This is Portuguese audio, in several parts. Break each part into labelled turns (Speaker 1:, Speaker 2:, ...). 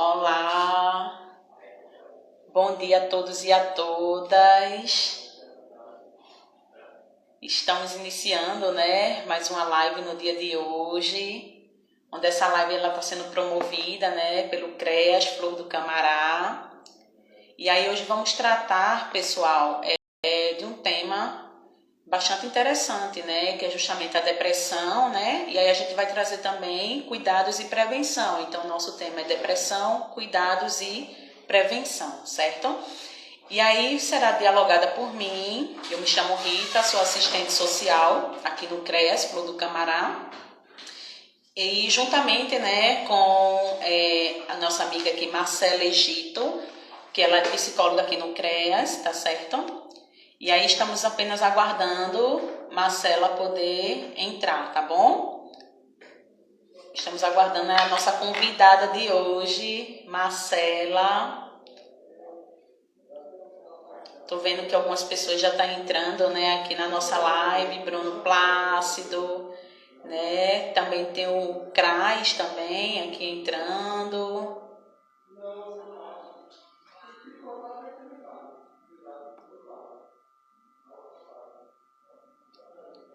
Speaker 1: Olá, bom dia a todos e a todas. Estamos iniciando, mais uma live no dia de hoje, onde essa live está sendo promovida, pelo CREAS Flor do Camará. E aí hoje vamos tratar, pessoal, de um tema bastante interessante, que é justamente a depressão, E aí a gente vai trazer também cuidados e prevenção. Então, nosso tema é depressão, cuidados e prevenção, certo? E aí será dialogada por mim. Eu me chamo Rita, sou assistente social aqui no CREAS Flor do Camará. E juntamente, com a nossa amiga aqui, Marcela Egito, que ela é psicóloga aqui no CREAS, tá certo? E aí estamos apenas aguardando Marcela poder entrar, tá bom? Estamos aguardando a nossa convidada de hoje, Marcela. Tô vendo que algumas pessoas já estão entrando, aqui na nossa live. Bruno Plácido, Também tem o Crais também aqui entrando.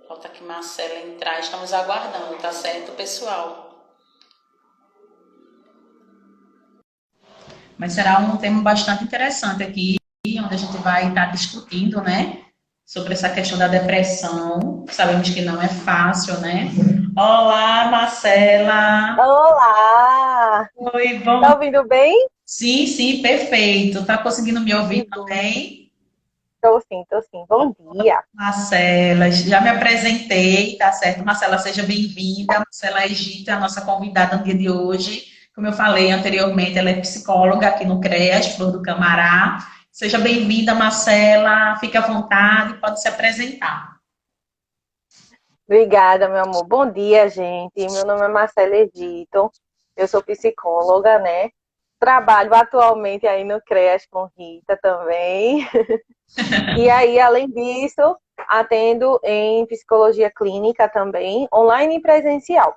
Speaker 1: Falta que Marcela entrar, estamos aguardando, tá certo, pessoal? Mas será um tema bastante interessante aqui, onde a gente vai estar discutindo, sobre essa questão da depressão. Sabemos que não é fácil, Olá, Marcela!
Speaker 2: Olá!
Speaker 1: Oi, bom.
Speaker 2: Tá ouvindo bem?
Speaker 1: Sim, sim, perfeito. Tá conseguindo me ouvir
Speaker 2: Que bom.
Speaker 1: também?
Speaker 2: Tô sim, tô sim. Bom dia.
Speaker 1: Marcela, já me apresentei, tá certo? Marcela, seja bem-vinda. Marcela Egito é a nossa convidada no dia de hoje. Como eu falei anteriormente, ela é psicóloga aqui no CREAS, Flor do Camará. Seja bem-vinda, Marcela. Fique à vontade, pode se apresentar.
Speaker 2: Obrigada, meu amor. Bom dia, gente. Meu nome é Marcela Egito. Eu sou psicóloga, Trabalho atualmente aí no CREAS com Rita também. E aí, além disso, atendo em psicologia clínica também, online e presencial.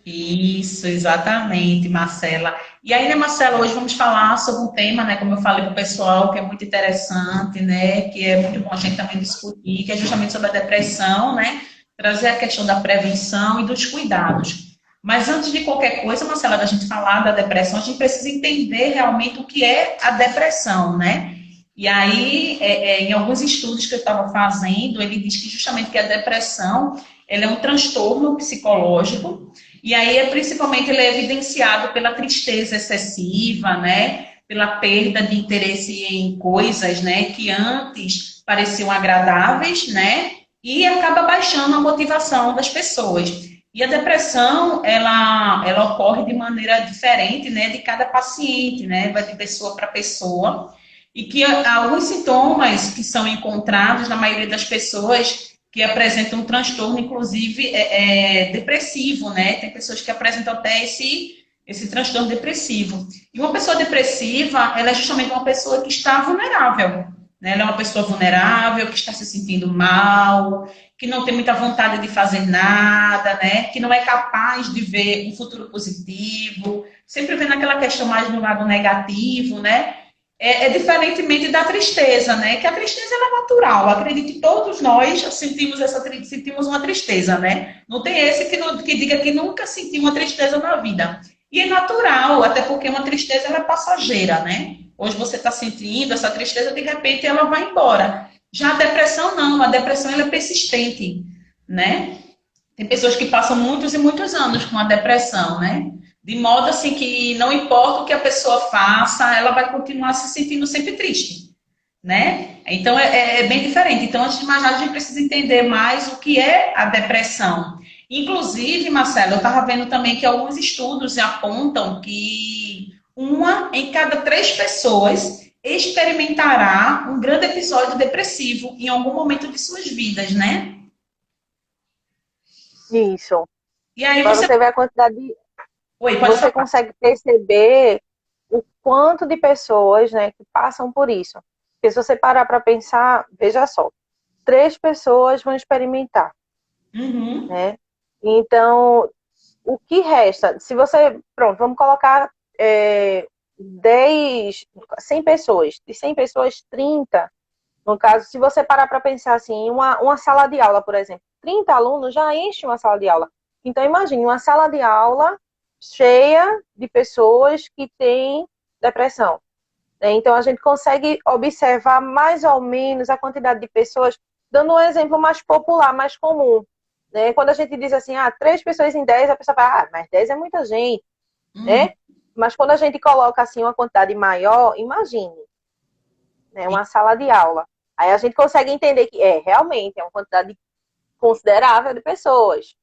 Speaker 1: Isso, exatamente, Marcela. E aí, Marcela, hoje vamos falar sobre um tema, como eu falei para o pessoal, que é muito interessante, que é muito bom a gente também discutir, que é justamente sobre a depressão, trazer a questão da prevenção e dos cuidados. Mas antes de qualquer coisa, Marcela, da gente falar da depressão, a gente precisa entender realmente o que é a depressão, E aí, em alguns estudos que eu estava fazendo, ele diz que justamente que a depressão, ela é um transtorno psicológico e aí, principalmente, ele é evidenciado pela tristeza excessiva, pela perda de interesse em coisas, que antes pareciam agradáveis, e acaba baixando a motivação das pessoas. E a depressão, ela ocorre de maneira diferente, de cada paciente, vai de pessoa para pessoa, e que alguns sintomas que são encontrados na maioria das pessoas que apresentam um transtorno, inclusive, depressivo, Tem pessoas que apresentam até esse transtorno depressivo. E uma pessoa depressiva, ela é justamente uma pessoa que está vulnerável, Ela é uma pessoa vulnerável, que está se sentindo mal, que não tem muita vontade de fazer nada, Que não é capaz de ver um futuro positivo, sempre vendo aquela questão mais no lado negativo, diferentemente da tristeza, Que a tristeza ela é natural. Acredito que todos nós sentimos uma tristeza, Não tem esse que diga que nunca sentiu uma tristeza na vida. E é natural, até porque uma tristeza ela é passageira, Hoje você está sentindo essa tristeza, de repente ela vai embora. Já a depressão não, a depressão ela é persistente, Tem pessoas que passam muitos e muitos anos com a depressão, De modo assim que não importa o que a pessoa faça, ela vai continuar se sentindo sempre triste, Então é bem diferente. Então, antes de mais nada, a gente precisa entender mais o que é a depressão. Inclusive, Marcelo, eu estava vendo também que alguns estudos apontam que uma em cada 3 pessoas experimentará um grande episódio depressivo em algum momento de suas vidas,
Speaker 2: Isso.
Speaker 1: E aí
Speaker 2: Para
Speaker 1: você.
Speaker 2: você ver a quantidade de...
Speaker 1: Oi, pode
Speaker 2: Você
Speaker 1: falar.
Speaker 2: consegue perceber o quanto de pessoas, que passam por isso. Porque se você parar para pensar, veja só, 3 pessoas vão experimentar,
Speaker 1: Uhum.
Speaker 2: Então, o que resta? Se você, pronto, vamos colocar 100 pessoas, de 100 pessoas, 30, no caso, se você parar para pensar assim, uma sala de aula, por exemplo, 30 alunos já enche uma sala de aula. Então, imagine uma sala de aula cheia de pessoas que têm depressão. Então, a gente consegue observar mais ou menos a quantidade de pessoas, dando um exemplo mais popular, mais comum. Né? Quando a gente diz assim, 3 pessoas em 10, a pessoa fala, mas 10 é muita gente. Né? Mas quando a gente coloca assim uma quantidade maior, imagine, né? Uma sala de aula. Aí a gente consegue entender que realmente é uma quantidade considerável de pessoas.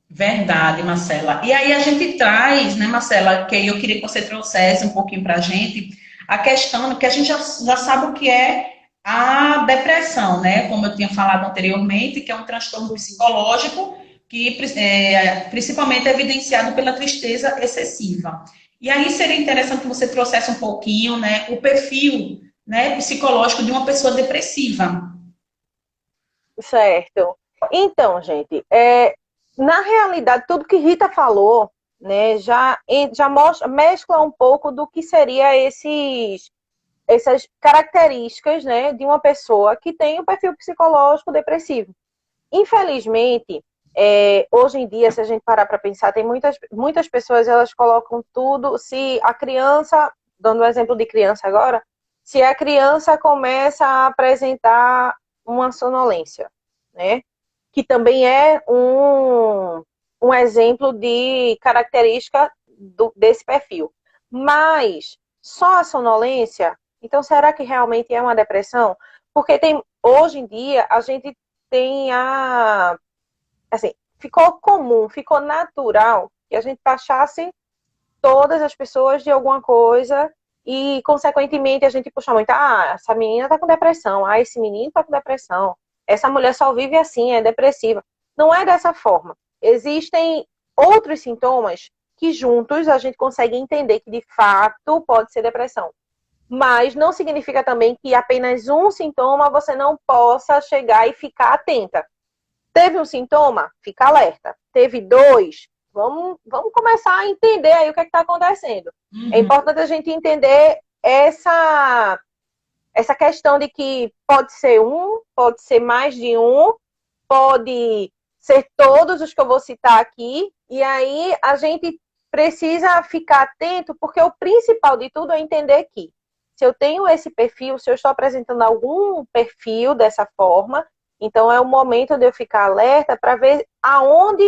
Speaker 1: Verdade, Marcela. E aí a gente traz, né, Marcela, que eu queria que você trouxesse um pouquinho para a gente, a questão que a gente já sabe o que é a depressão, né? Como eu tinha falado anteriormente, que é um transtorno psicológico que principalmente é evidenciado pela tristeza excessiva. E aí seria interessante que você trouxesse um pouquinho, né, o perfil, né, psicológico de uma pessoa depressiva.
Speaker 2: Certo. Então, gente, na realidade, tudo que Rita falou, né, já mostra, mescla um pouco do que seria essas características, né, de uma pessoa que tem um perfil psicológico depressivo. Infelizmente, hoje em dia, se a gente parar para pensar, tem muitas pessoas, elas colocam tudo, se a criança, dando um exemplo de criança agora, se a criança começa a apresentar uma sonolência, né? Que também é um exemplo de característica desse perfil. Mas só a sonolência, então será que realmente é uma depressão? Porque hoje em dia a gente tem assim, ficou comum, ficou natural que a gente taxasse todas as pessoas de alguma coisa e, consequentemente, a gente puxa muito, essa menina tá com depressão, esse menino tá com depressão, essa mulher só vive assim, é depressiva. Não é dessa forma. Existem outros sintomas que juntos a gente consegue entender que, de fato, pode ser depressão. Mas não significa também que apenas um sintoma você não possa chegar e ficar atenta. Teve um sintoma? Fica alerta. Teve 2? Vamos começar a entender aí o que está acontecendo. É importante a gente entender essa questão de que pode ser pode ser mais de um, pode ser todos os que eu vou citar aqui, e aí a gente precisa ficar atento, porque o principal de tudo é entender que se eu tenho esse perfil, se eu estou apresentando algum perfil dessa forma, então é o momento de eu ficar alerta para ver aonde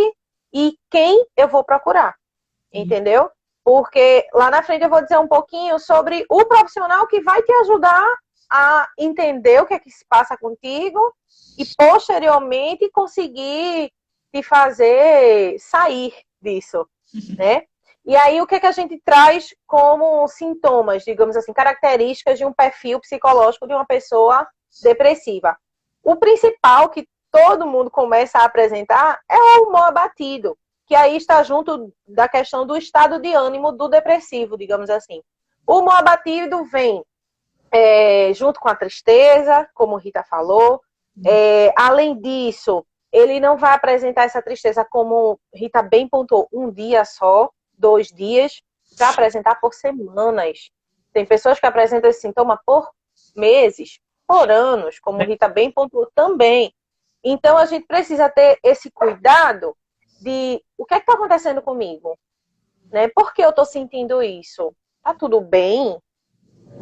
Speaker 2: e quem eu vou procurar, entendeu? Porque lá na frente eu vou dizer um pouquinho sobre o profissional que vai te ajudar a entender o que é que se passa contigo e posteriormente conseguir te fazer sair disso, né? E aí, o que é que a gente traz como sintomas, digamos assim, características de um perfil psicológico de uma pessoa depressiva? O principal que todo mundo começa a apresentar é o humor abatido, que aí está junto da questão do estado de ânimo do depressivo, digamos assim. O humor abatido vem junto com a tristeza, como Rita falou. Além disso, ele não vai apresentar essa tristeza como Rita bem pontuou, um dia só, 2 dias, vai apresentar por semanas. Tem pessoas que apresentam esse sintoma por meses, por anos, como Rita bem pontuou também. Então, a gente precisa ter esse cuidado de o que é que está acontecendo comigo? Né? Por que eu estou sentindo isso? Tá tudo bem?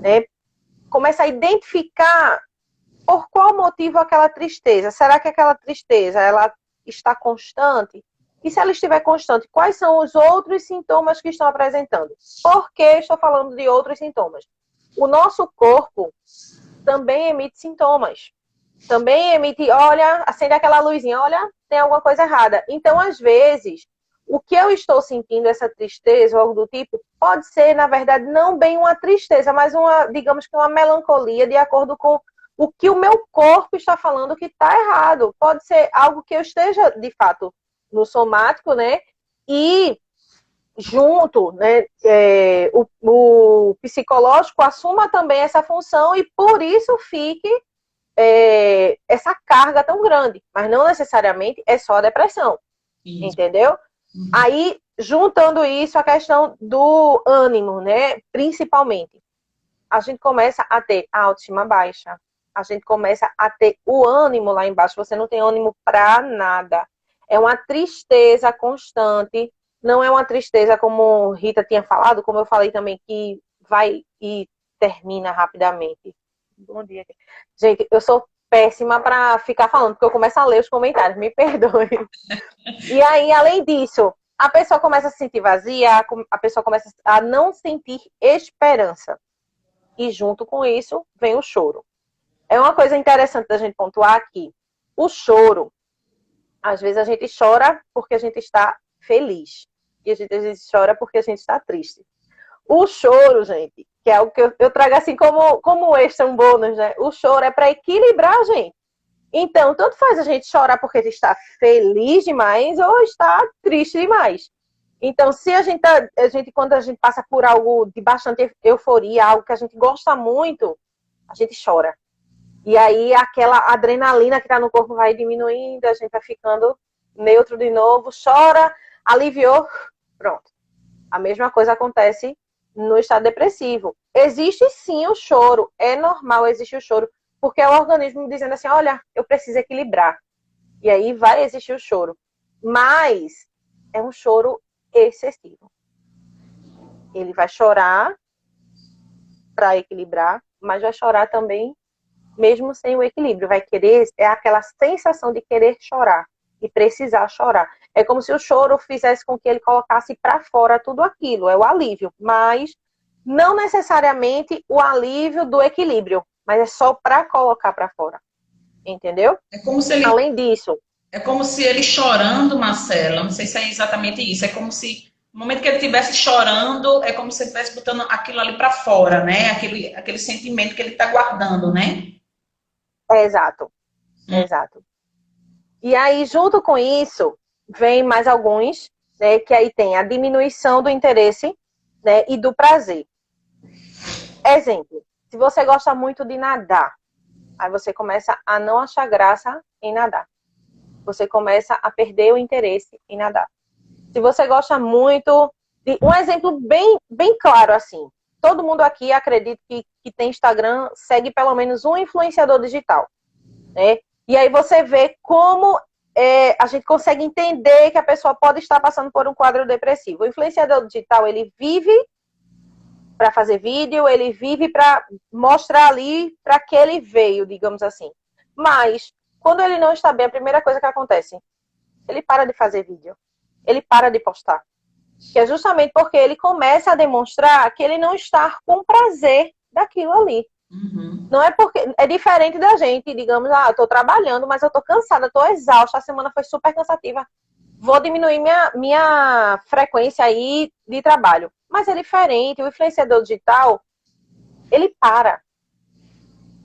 Speaker 2: Né? Começa a identificar por qual motivo aquela tristeza. Será que aquela tristeza ela está constante? E se ela estiver constante, quais são os outros sintomas que estão apresentando? Por que estou falando de outros sintomas? O nosso corpo também emite sintomas. Também emite, olha, acende aquela luzinha, olha, tem alguma coisa errada. Então, às vezes, o que eu estou sentindo, essa tristeza ou algo do tipo, pode ser, na verdade, não bem uma tristeza, mas digamos que uma melancolia de acordo com o que o meu corpo está falando que está errado. Pode ser algo que eu esteja, de fato, no somático, né? E junto, né, o psicológico assuma também essa função e por isso fique essa carga tão grande. Mas não necessariamente é só a depressão, entendeu? Aí juntando isso à questão do ânimo, né? Principalmente, a gente começa a ter a autoestima baixa, a gente começa a ter o ânimo lá embaixo, você não tem ânimo para nada. É uma tristeza constante, não é uma tristeza como Rita tinha falado, como eu falei também, que vai e termina rapidamente. Bom dia. Gente, eu sou péssima para ficar falando, porque eu começo a ler os comentários, me perdoe. E aí, além disso, a pessoa começa a se sentir vazia, a pessoa começa a não sentir esperança. E junto com isso, vem o choro. É uma coisa interessante da gente pontuar aqui. O choro, às vezes a gente chora porque a gente está feliz. E a gente às vezes chora porque a gente está triste. O choro, gente, que é algo que eu trago assim como extra, um bônus, né? O choro é para equilibrar a gente. Então, tanto faz a gente chorar porque está feliz demais ou está triste demais. Então, se quando a gente passa por algo de bastante euforia, algo que a gente gosta muito, a gente chora. E aí aquela adrenalina que está no corpo vai diminuindo, a gente vai ficando neutro de novo, chora, aliviou, pronto. A mesma coisa acontece no estado depressivo. Existe sim o choro, é normal existir o choro, porque é o organismo dizendo assim, olha, eu preciso equilibrar. E aí vai existir o choro. Mas é um choro excessivo. Ele vai chorar para equilibrar, mas vai chorar também mesmo sem o equilíbrio. Vai querer, é aquela sensação de querer chorar e precisar chorar. É como se o choro fizesse com que ele colocasse para fora tudo aquilo, é o alívio, mas não necessariamente o alívio do equilíbrio, mas é só para colocar para fora. Entendeu?
Speaker 1: É como se ele,
Speaker 2: Além disso,
Speaker 1: é como se ele chorando, Marcela, não sei se é exatamente isso, é como se no momento que ele estivesse chorando, é como se ele estivesse botando aquilo ali para fora, né? Aquele sentimento que ele está guardando, né?
Speaker 2: é exato, é exato. E aí, junto com isso, vem mais alguns, né, que aí tem a diminuição do interesse, né, e do prazer. Exemplo, se você gosta muito de nadar, aí você começa a não achar graça em nadar. Você começa a perder o interesse em nadar. Se você gosta muito de... Um exemplo bem claro, assim. Todo mundo aqui, acredito que tem Instagram, segue pelo menos um influenciador digital, né? E aí você vê como a gente consegue entender que a pessoa pode estar passando por um quadro depressivo. O influenciador digital, ele vive para fazer vídeo, ele vive para mostrar ali para que ele veio, digamos assim. Mas, quando ele não está bem, a primeira coisa que acontece, ele para de fazer vídeo. Ele para de postar. Que é justamente porque ele começa a demonstrar que ele não está com prazer daquilo ali.
Speaker 1: Uhum.
Speaker 2: Não é porque... É diferente da gente, digamos, eu estou trabalhando, mas eu estou cansada, estou exausta, a semana foi super cansativa. Vou diminuir minha frequência aí de trabalho. Mas é diferente, o influenciador digital, ele para.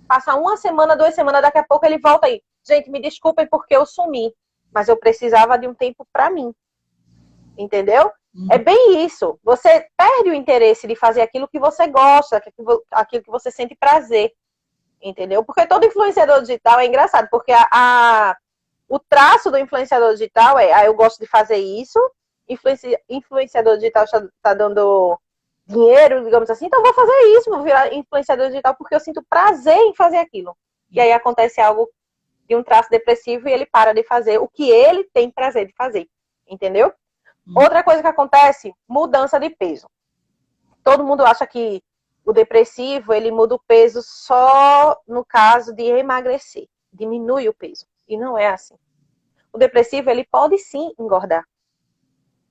Speaker 2: Passa uma semana, 2 semanas, daqui a pouco ele volta aí. Gente, me desculpem porque eu sumi, mas eu precisava de um tempo para mim. Entendeu? É bem isso. Você perde o interesse de fazer aquilo que você gosta, aquilo que você sente prazer. Entendeu? Porque todo influenciador digital é engraçado, porque o traço do influenciador digital é, eu gosto de fazer isso, influenciador digital está dando dinheiro, digamos assim, então eu vou fazer isso, vou virar influenciador digital porque eu sinto prazer em fazer aquilo. E aí acontece algo de um traço depressivo e ele para de fazer o que ele tem prazer de fazer. Entendeu? Outra coisa que acontece, mudança de peso. Todo mundo acha que o depressivo, ele muda o peso só no caso de emagrecer. Diminui o peso. E não é assim. O depressivo, ele pode sim engordar.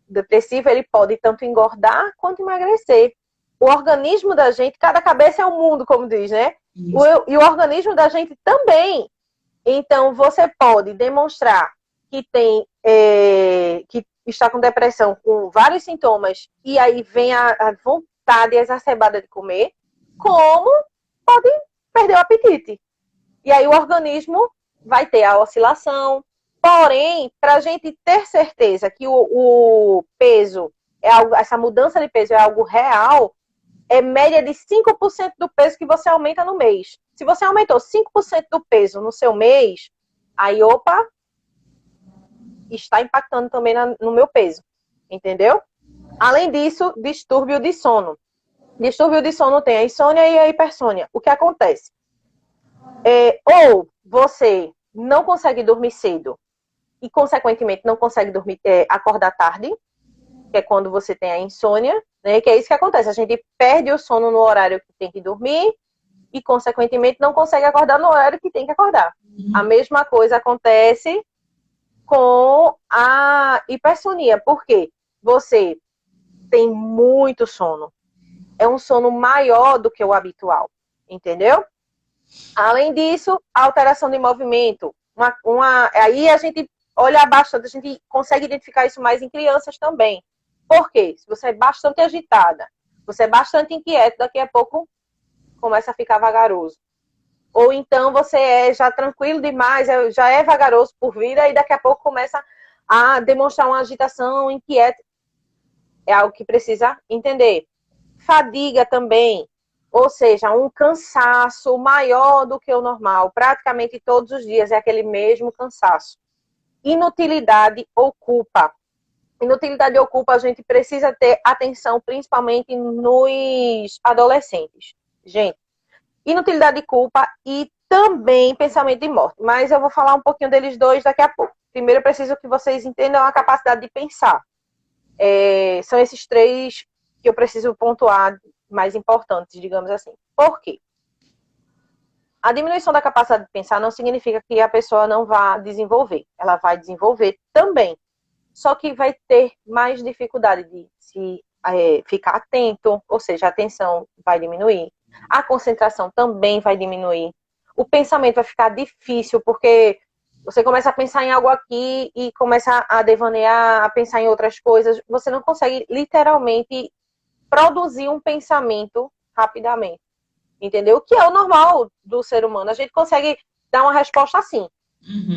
Speaker 2: O depressivo, ele pode tanto engordar quanto emagrecer. O organismo da gente, cada cabeça é um mundo, como diz, né? E o organismo da gente também. Então, você pode demonstrar que que está com depressão, com vários sintomas, e aí vem a vontade exacerbada de comer, como pode perder o apetite. E aí o organismo vai ter a oscilação. Porém, para a gente ter certeza que o peso é algo, essa mudança de peso é algo real, é média de 5% do peso que você aumenta no mês. Se você aumentou 5% do peso no seu mês, aí, opa, está impactando também no meu peso. Entendeu? Além disso, distúrbio de sono. Distúrbio de sono tem a insônia e a hipersônia. O que acontece? Ou você não consegue dormir cedo e, consequentemente, não consegue dormir, acordar tarde, que é quando você tem a insônia, né? Que é isso que acontece. A gente perde o sono no horário que tem que dormir e, consequentemente, não consegue acordar no horário que tem que acordar. A mesma coisa acontece com a hipersonia. Por quê? Você tem muito sono. É um sono maior do que o habitual, entendeu? Além disso, a alteração de movimento. Aí a gente olha bastante, a gente consegue identificar isso mais em crianças também. Por quê? Se você é bastante agitada, você é bastante inquieto, daqui a pouco começa a ficar vagaroso. Ou então você é já tranquilo demais, já é vagaroso por vida e daqui a pouco começa a demonstrar uma agitação inquieta. É algo que precisa entender. Fadiga também, ou seja, um cansaço maior do que o normal, praticamente todos os dias é aquele mesmo cansaço. Inutilidade ou culpa. Inutilidade ou culpa, a gente precisa ter atenção, principalmente nos adolescentes. Gente, inutilidade e culpa e também pensamento de morte. Mas eu vou falar um pouquinho deles dois daqui a pouco. Primeiro, eu preciso que vocês entendam a capacidade de pensar. São esses três que eu preciso pontuar mais importantes, digamos assim. Por quê? A diminuição da capacidade de pensar não significa que a pessoa não vá desenvolver. Ela vai desenvolver também. Só que vai ter mais dificuldade de se ficar atento, ou seja, a atenção vai diminuir. A concentração também vai diminuir. O pensamento vai ficar difícil, porque você começa a pensar em algo aqui e começa a devanear, a pensar em outras coisas. Você não consegue literalmente produzir um pensamento rapidamente. Entendeu? O que é o normal do ser humano. A gente consegue dar uma resposta assim.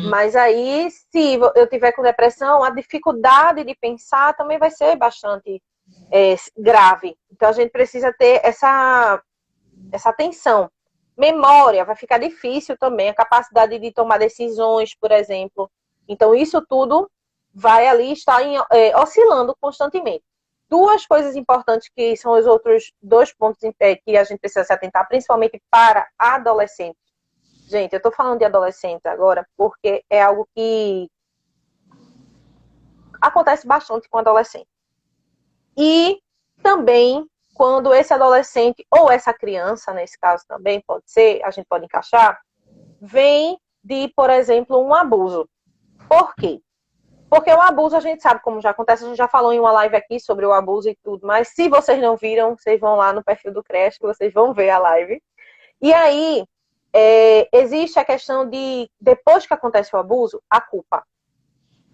Speaker 2: Mas aí, se eu tiver com depressão, a dificuldade de pensar também vai ser bastante grave. Então, a gente precisa ter essa atenção. Memória, vai ficar difícil também. A capacidade de tomar decisões, por exemplo. Então, isso tudo vai ali estar oscilando constantemente. Duas coisas importantes que são os outros dois pontos que a gente precisa se atentar, principalmente para adolescentes. Gente, eu tô falando de adolescentes agora porque é algo que acontece bastante com adolescente. E também quando esse adolescente, ou essa criança, nesse caso também pode ser, a gente pode encaixar, vem de, por exemplo, um abuso. Por quê? Porque o abuso a gente sabe como já acontece, a gente já falou em uma live aqui sobre o abuso e tudo, mas se vocês não viram, vocês vão lá no perfil do Crash que vocês vão ver a live. E aí, existe a questão de, depois que acontece o abuso, a culpa.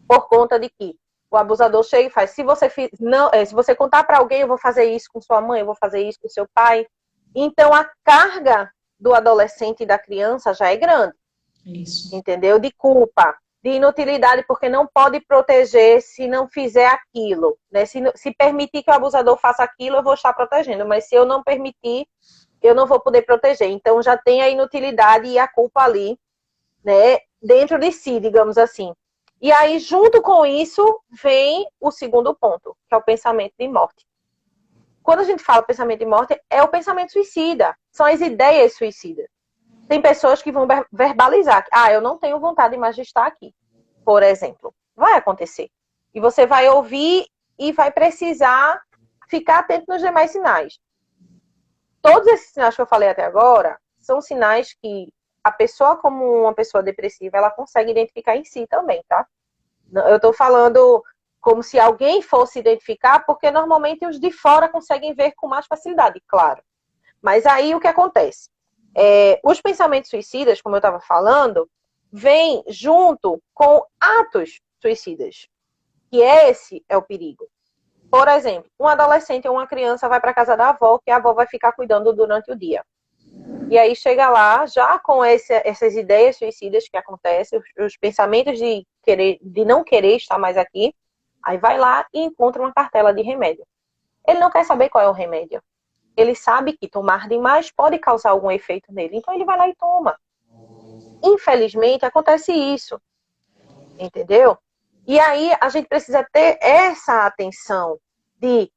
Speaker 2: Por conta de que o abusador chega e faz, se você contar para alguém, eu vou fazer isso com sua mãe, eu vou fazer isso com seu pai. Então, a carga do adolescente e da criança já é grande.
Speaker 1: Isso.
Speaker 2: Entendeu? De culpa, de inutilidade, porque não pode proteger se não fizer aquilo. Né? Se permitir que o abusador faça aquilo, eu vou estar protegendo. Mas se eu não permitir, eu não vou poder proteger. Então, já tem a inutilidade e a culpa ali, né, dentro de si, digamos assim. E aí, junto com isso, vem o segundo ponto, que é o pensamento de morte. Quando a gente fala pensamento de morte, é o pensamento suicida. São as ideias suicidas. Tem pessoas que vão verbalizar. Eu não tenho vontade mais de estar aqui, por exemplo. Vai acontecer. E você vai ouvir e vai precisar ficar atento nos demais sinais. Todos esses sinais que eu falei até agora são sinais que a pessoa, como uma pessoa depressiva, ela consegue identificar em si também, tá? Eu estou falando como se alguém fosse identificar, porque normalmente os de fora conseguem ver com mais facilidade, claro. Mas aí o que acontece? Os pensamentos suicidas, como eu estava falando, vêm junto com atos suicidas. E esse é o perigo. Por exemplo, um adolescente ou uma criança vai para a casa da avó, que a avó vai ficar cuidando durante o dia. E aí chega lá, já com essas ideias suicidas que acontecem, os pensamentos de não querer estar mais aqui, aí vai lá e encontra uma cartela de remédio. Ele não quer saber qual é o remédio. Ele sabe que tomar demais pode causar algum efeito nele. Então ele vai lá e toma. Infelizmente, acontece isso. Entendeu? E aí a gente precisa ter essa atenção de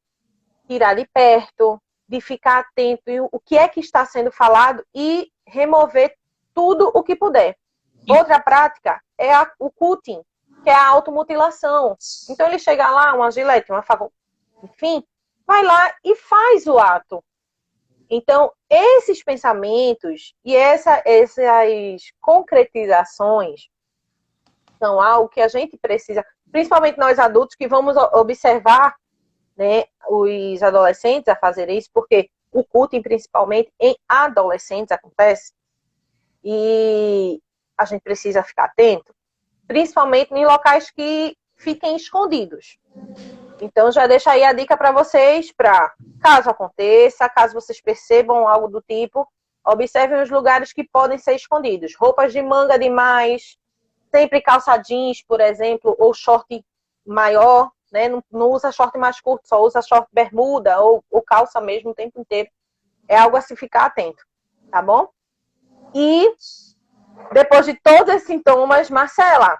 Speaker 2: tirar de perto, de ficar atento em o que é que está sendo falado e remover tudo o que puder. Outra prática é o cutting, que é a automutilação. Então ele chega lá, uma gilete, uma faca, enfim, vai lá e faz o ato. Então, esses pensamentos e essas concretizações são algo que a gente precisa, principalmente nós adultos, que vamos observar, né, os adolescentes a fazerem isso, porque o cutting, principalmente em adolescentes, acontece, e a gente precisa ficar atento, principalmente em locais que fiquem escondidos. Então, já deixa aí a dica para vocês, para caso aconteça, caso vocês percebam algo do tipo, observem os lugares que podem ser escondidos. Roupas de manga demais, sempre calça jeans, por exemplo, ou short maior, né? Não usa short mais curto, só usa short bermuda ou calça mesmo o tempo inteiro. É algo a se ficar atento, tá bom? E depois de todos esses sintomas, Marcela,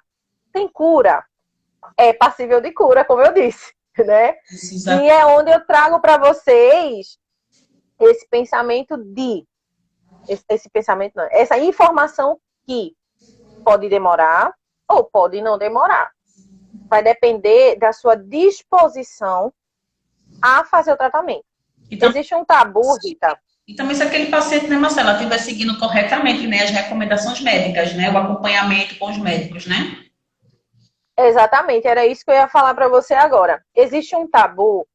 Speaker 2: tem cura? É passível de cura, como eu disse, né? E é onde eu trago para vocês esse pensamento essa informação que pode demorar ou pode não demorar. Vai depender da sua disposição a fazer o tratamento. Então, existe um tabu, Rita.
Speaker 1: E também se aquele paciente, né, Marcela, estiver seguindo corretamente, né, as recomendações médicas, né, o acompanhamento com os médicos, né?
Speaker 2: Exatamente, era isso que eu ia falar para você agora. Existe um tabu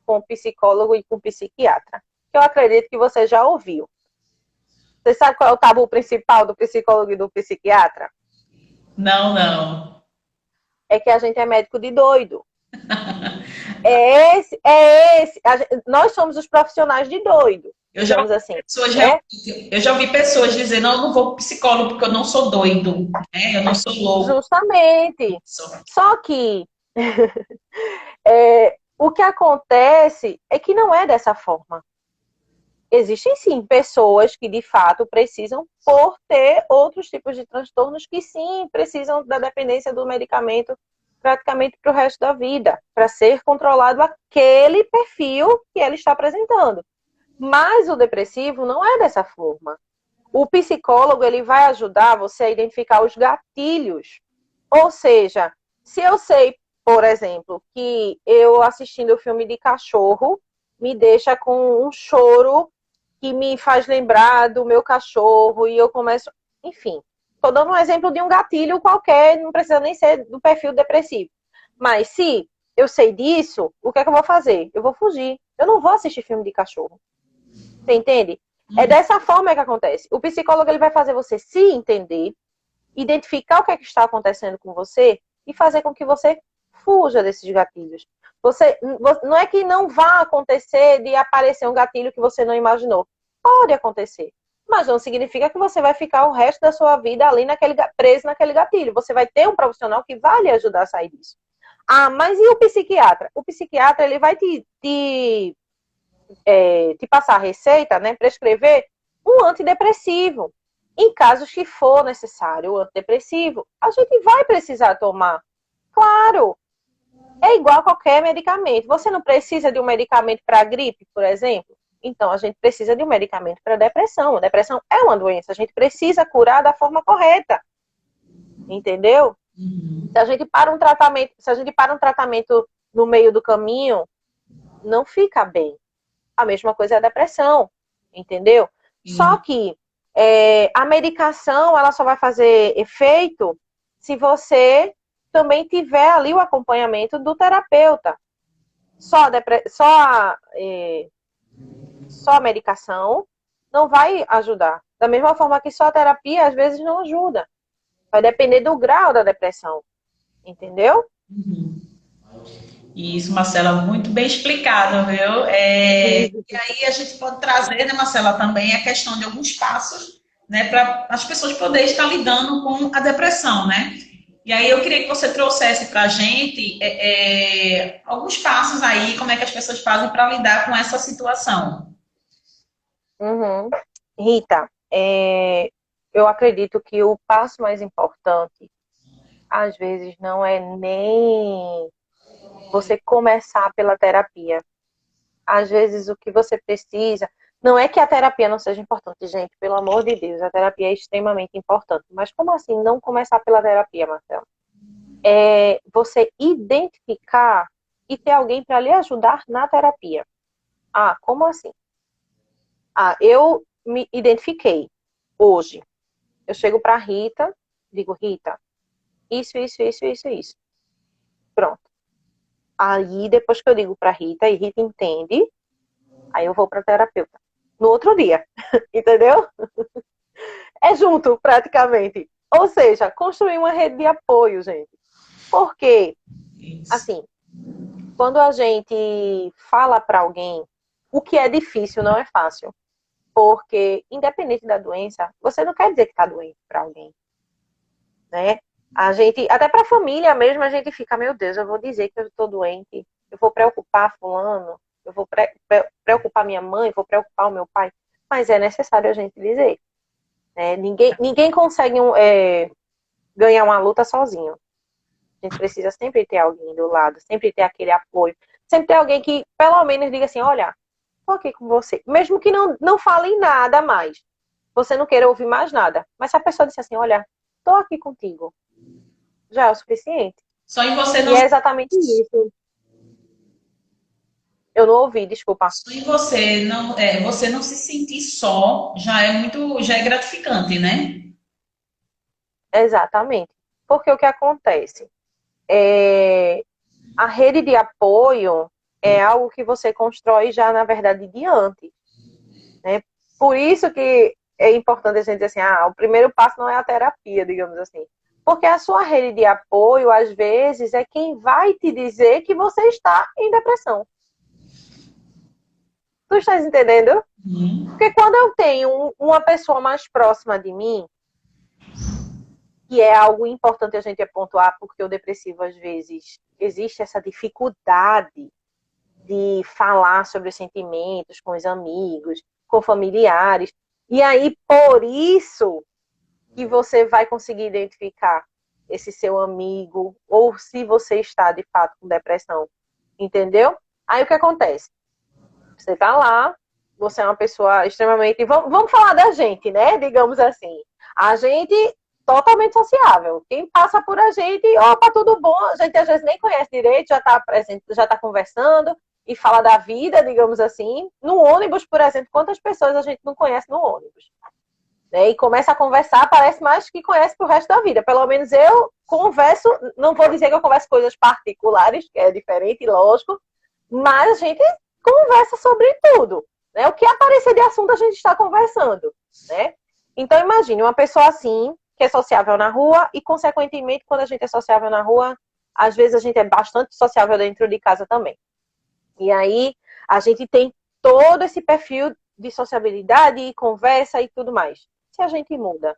Speaker 2: com o psicólogo e com o psiquiatra, que eu acredito que você já ouviu. Você sabe qual é o tabu principal do psicólogo e do psiquiatra?
Speaker 1: Não.
Speaker 2: É que a gente é médico de doido. Nós somos os profissionais de doido.
Speaker 1: Eu já ouvi pessoas dizendo, não, eu não vou para psicólogo porque eu não sou doido, né? Eu não sou louco.
Speaker 2: Justamente. Só que o que acontece é que não é dessa forma. Existem sim pessoas que de fato precisam, por ter outros tipos de transtornos, que sim precisam da dependência do medicamento praticamente para o resto da vida, para ser controlado aquele perfil que ele está apresentando. Mas o depressivo não é dessa forma. O psicólogo ele vai ajudar você a identificar os gatilhos. Ou seja, se eu sei, por exemplo, que eu assistindo o filme de cachorro me deixa com um choro que me faz lembrar do meu cachorro e eu começo... Enfim, estou dando um exemplo de um gatilho qualquer, não precisa nem ser do perfil depressivo. Mas se eu sei disso, o que é que eu vou fazer? Eu vou fugir. Eu não vou assistir filme de cachorro. Você entende? É dessa forma que acontece. O psicólogo ele vai fazer você se entender, identificar o que é que está acontecendo com você e fazer com que você fuja desses gatilhos. Não é que não vá acontecer de aparecer um gatilho que você não imaginou. Pode acontecer. Mas não significa que você vai ficar o resto da sua vida ali preso naquele gatilho. Você vai ter um profissional que vai lhe ajudar a sair disso. Ah, mas e o psiquiatra? O psiquiatra ele vai te passar a receita, né, prescrever um antidepressivo. Em casos que for necessário o antidepressivo, a gente vai precisar tomar. Claro, é igual a qualquer medicamento. Você não precisa de um medicamento para gripe, por exemplo? Então, a gente precisa de um medicamento para depressão. A depressão é uma doença, a gente precisa curar da forma correta. Entendeu? Se a gente para um tratamento no meio do caminho, não fica bem. A mesma coisa é a depressão, entendeu? Só que a medicação, ela só vai fazer efeito se você também tiver ali o acompanhamento do terapeuta. Só a medicação não vai ajudar. Da mesma forma que só a terapia, às vezes, não ajuda. Vai depender do grau da depressão. Entendeu?
Speaker 1: Isso, Marcela, muito bem explicado, viu? E aí a gente pode trazer, né, Marcela, também a questão de alguns passos, né, para as pessoas poderem estar lidando com a depressão, né? E aí eu queria que você trouxesse para a gente alguns passos aí, como é que as pessoas fazem para lidar com essa situação.
Speaker 2: Rita, eu acredito que o passo mais importante, às vezes, não é nem você começar pela terapia. às vezes o que você precisa, não é que a terapia não seja importante, gente, pelo amor de Deus, a terapia é extremamente importante. Mas como assim não começar pela terapia, Marcelo? É você identificar e ter alguém para lhe ajudar na terapia. Ah, como assim? Ah, eu me identifiquei hoje. Eu chego para Rita, digo, Rita, isso. Pronto. Aí, depois que eu digo para Rita, e Rita entende, aí eu vou para terapeuta. No outro dia, entendeu? É junto, praticamente. Ou seja, construir uma rede de apoio, gente. Porque,
Speaker 1: Isso.
Speaker 2: assim, quando a gente fala para alguém, o que é difícil não é fácil. Porque, independente da doença, você não quer dizer que está doente para alguém, né? A gente, até para a família mesmo, a gente fica, meu Deus, eu vou dizer que eu estou doente, eu vou preocupar fulano, eu vou preocupar minha mãe, vou preocupar o meu pai. Mas é necessário a gente dizer, né? Ninguém consegue ganhar uma luta sozinho. A gente precisa sempre ter alguém do lado, sempre ter aquele apoio, sempre ter alguém que, pelo menos, diga assim, olha, estou aqui com você. Mesmo que não fale nada mais, você não queira ouvir mais nada. Mas se a pessoa disser assim, olha, estou aqui contigo, já é o suficiente.
Speaker 1: Só em você
Speaker 2: E
Speaker 1: não,
Speaker 2: é exatamente isso. Eu não ouvi, desculpa.
Speaker 1: só em você não se sentir só já é gratificante, né?
Speaker 2: Exatamente. Porque o que acontece? É, a rede de apoio é algo que você constrói já, na verdade, de antes, né? Por isso que é importante a gente dizer assim, o primeiro passo não é a terapia, digamos assim. Porque a sua rede de apoio, às vezes, é quem vai te dizer que você está em depressão. Tu estás entendendo?
Speaker 1: Uhum.
Speaker 2: Porque quando eu tenho uma pessoa mais próxima de mim, que é algo importante a gente pontuar, porque o depressivo, às vezes, existe essa dificuldade de falar sobre os sentimentos com os amigos, com familiares. E aí, por isso que você vai conseguir identificar esse seu amigo, ou se você está, de fato, com depressão. Entendeu? Aí, o que acontece? Você está lá, você é uma pessoa extremamente... Vamos falar da gente, né? Digamos assim. A gente totalmente sociável. Quem passa por a gente, opa, tudo bom. A gente às vezes nem conhece direito, já está presente, já está conversando e fala da vida, digamos assim. No ônibus, por exemplo, quantas pessoas a gente não conhece no ônibus? Né? E começa a conversar, parece mais que conhece pro resto da vida. Pelo menos eu converso, não vou dizer que eu converso coisas particulares, que é diferente, lógico, mas a gente conversa sobre tudo. Né? O que aparecer de assunto a gente está conversando. Né? Então, imagine uma pessoa assim, que é sociável na rua, e, consequentemente, quando a gente é sociável na rua, às vezes a gente é bastante sociável dentro de casa também. E aí, a gente tem todo esse perfil de sociabilidade e conversa e tudo mais. Se a gente muda,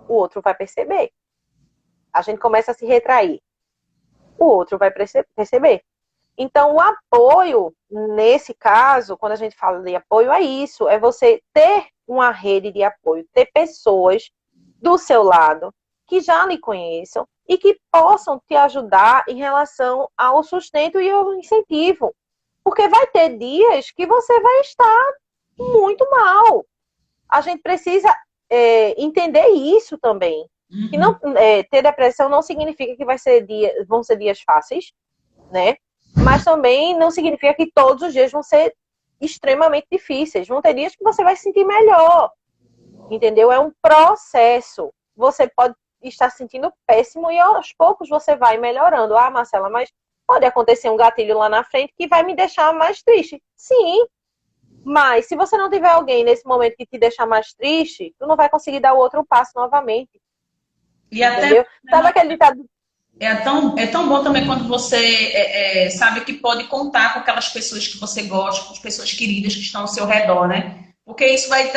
Speaker 2: o outro vai perceber. A gente começa a se retrair. O outro vai perceber. Então, o apoio, nesse caso, quando a gente fala de apoio, é isso. É você ter uma rede de apoio, ter pessoas do seu lado que já lhe conheçam e que possam te ajudar em relação ao sustento e ao incentivo. Porque vai ter dias que você vai estar muito mal. A gente precisa entender isso também. Que não, ter depressão não significa que vão ser dias fáceis, né? Mas também não significa que todos os dias vão ser extremamente difíceis. Vão ter dias que você vai se sentir melhor, entendeu? É um processo. Você pode estar se sentindo péssimo e aos poucos você vai melhorando. Ah, Marcela, mas pode acontecer um gatilho lá na frente que vai me deixar mais triste. Sim, mas se você não tiver alguém nesse momento que te deixar mais triste, tu não vai conseguir dar o outro passo novamente.
Speaker 1: E até
Speaker 2: Entendeu? Sabe aquele ditado?
Speaker 1: é tão bom também quando você sabe que pode contar com aquelas pessoas que você gosta, com as pessoas queridas que estão ao seu redor, né? Porque isso vai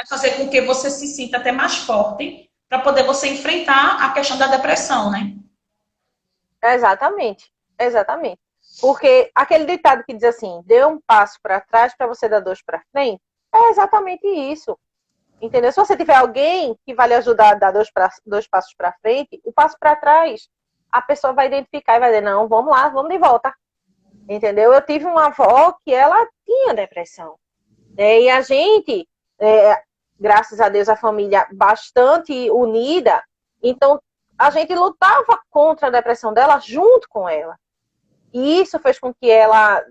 Speaker 1: fazer com que você se sinta até mais forte para poder você enfrentar a questão da depressão, né?
Speaker 2: Exatamente. Exatamente. Porque aquele ditado que diz assim, dê um passo para trás para você dar dois para frente, é exatamente isso. Entendeu? Se você tiver alguém que vai lhe ajudar a dar dois passos para frente, o passo para trás, a pessoa vai identificar e vai dizer, não, vamos lá, vamos de volta. entendeu? Eu tive uma avó que ela tinha depressão, né? E a gente, graças a Deus, a família bastante unida, então a gente lutava contra a depressão dela junto com ela. E isso fez com que ela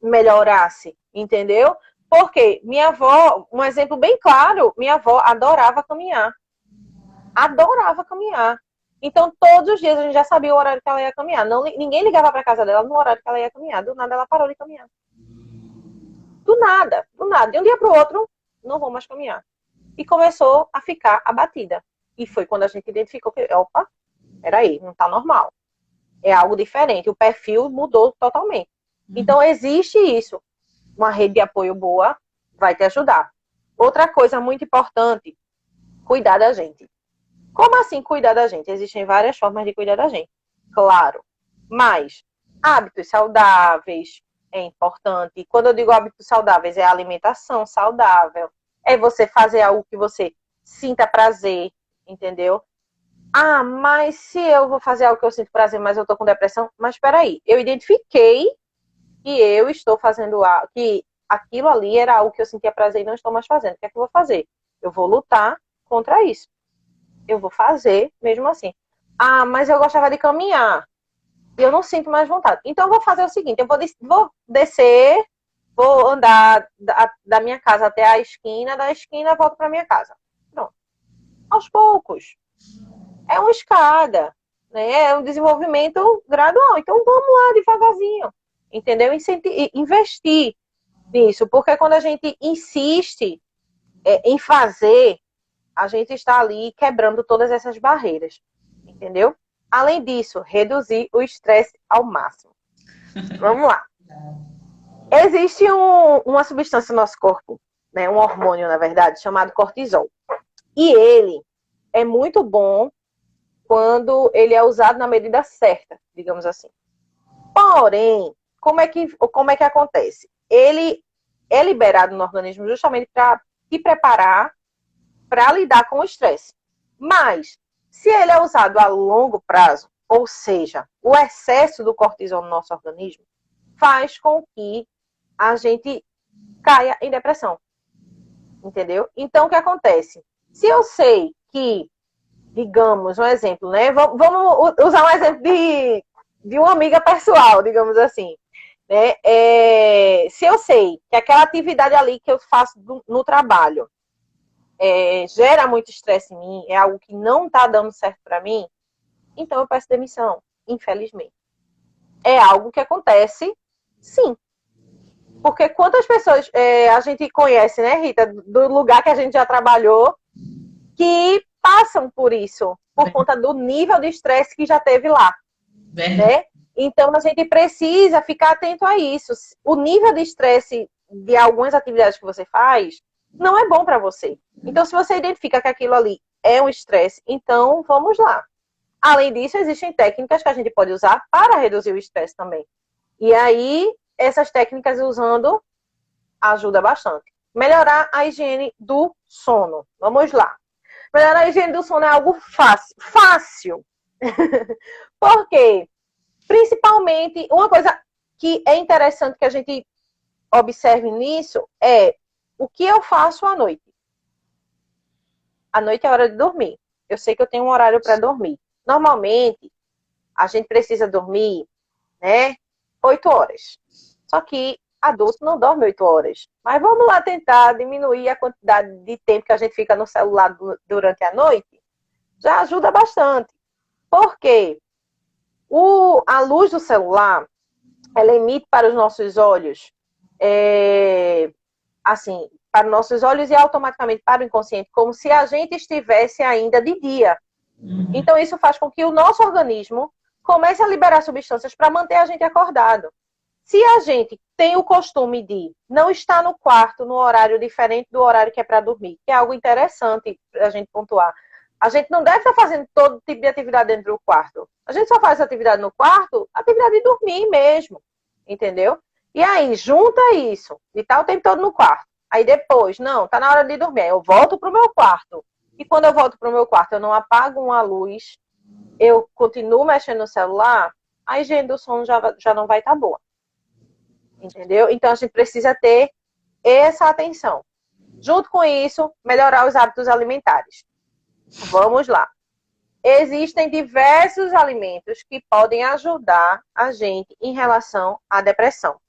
Speaker 2: melhorasse, entendeu? Porque minha avó, um exemplo bem claro, minha avó adorava caminhar. Adorava caminhar. Então, todos os dias a gente já sabia o horário que ela ia caminhar. Não, ninguém ligava para casa dela no horário que ela ia caminhar. Do nada ela parou de caminhar. Do nada, do nada. De um dia para o outro, não vou mais caminhar. E começou a ficar abatida. E foi quando a gente identificou que, opa, peraí, não está normal. É algo diferente. O perfil mudou totalmente. Então, existe isso. Uma rede de apoio boa vai te ajudar. Outra coisa muito importante, cuidar da gente. Como assim cuidar da gente? Existem várias formas de cuidar da gente, claro. Mas hábitos saudáveis é importante. Quando eu digo hábitos saudáveis, é alimentação saudável. É você fazer algo que você sinta prazer, entendeu? Ah, mas se eu vou fazer algo que eu sinto prazer, mas eu tô com depressão, mas espera aí, eu identifiquei que eu estou fazendo algo, que aquilo ali era algo que eu sentia prazer e não estou mais fazendo. O que é que eu vou fazer? Eu vou lutar contra isso. Eu vou fazer mesmo assim. Ah, mas eu gostava de caminhar e eu não sinto mais vontade. Então eu vou fazer o seguinte, eu vou descer, vou andar da minha casa até a esquina, da esquina volto para minha casa. Pronto. Aos poucos. É uma escada, né? É um desenvolvimento gradual. Então vamos lá devagarzinho, entendeu? Investir nisso, porque quando a gente insiste em fazer, a gente está ali quebrando todas essas barreiras, entendeu? Além disso, reduzir o estresse ao máximo. Vamos lá. Existe uma substância no nosso corpo, né, um hormônio, na verdade, chamado cortisol. E ele é muito bom quando ele é usado na medida certa, digamos assim. Porém, como é que acontece? Ele é liberado no organismo justamente para te preparar para lidar com o estresse. Mas, se ele é usado a longo prazo, ou seja, o excesso do cortisol no nosso organismo, faz com que a gente caia em depressão. Entendeu? Então, o que acontece? Se eu sei que, digamos, um exemplo, né? Vamos usar um exemplo de uma amiga pessoal, digamos assim. Né? Se eu sei que aquela atividade ali que eu faço no trabalho gera muito estresse em mim, é algo que não está dando certo para mim, então eu peço demissão, infelizmente. É algo que acontece, sim. Porque quantas pessoas a gente conhece, né, Rita, do lugar que a gente já trabalhou, que passam por isso, por conta do nível de estresse que já teve lá. Né? Então, a gente precisa ficar atento a isso. O nível de estresse de algumas atividades que você faz não é bom para você. Então, se você identifica que aquilo ali é um estresse, então vamos lá. Além disso, existem técnicas que a gente pode usar para reduzir o estresse também. E aí, essas técnicas usando ajuda bastante. Melhorar a higiene do sono. Vamos lá. Melhorar a higiene do sono é algo fácil. Fácil. Por quê? Principalmente, uma coisa que é interessante que a gente observe nisso é o que eu faço à noite. À noite é hora de dormir. Eu sei que eu tenho um horário para dormir. Normalmente, a gente precisa dormir, né, 8 horas. Só que adulto não dorme 8 horas. Mas vamos lá tentar diminuir a quantidade de tempo que a gente fica no celular durante a noite. Já ajuda bastante. Por quê? A luz do celular, ela emite para os nossos olhos, assim, para os nossos olhos e automaticamente para o inconsciente, como se a gente estivesse ainda de dia. Então, isso faz com que o nosso organismo comece a liberar substâncias para manter a gente acordado. Se a gente tem o costume de não estar no quarto no horário diferente do horário que é para dormir, que é algo interessante para a gente pontuar, a gente não deve estar fazendo todo tipo de atividade dentro do quarto. A gente só faz atividade no quarto, atividade de dormir mesmo, entendeu? E aí, junta isso, de estar o tempo todo no quarto. Aí depois, não, tá na hora de dormir, eu volto pro meu quarto. E quando eu volto pro meu quarto, eu não apago uma luz, eu continuo mexendo no celular, a higiene do sono já não vai estar boa. entendeu? Então, a gente precisa ter essa atenção. Junto com isso, melhorar os hábitos alimentares. Vamos lá. Existem diversos alimentos que podem ajudar a gente em relação à depressão.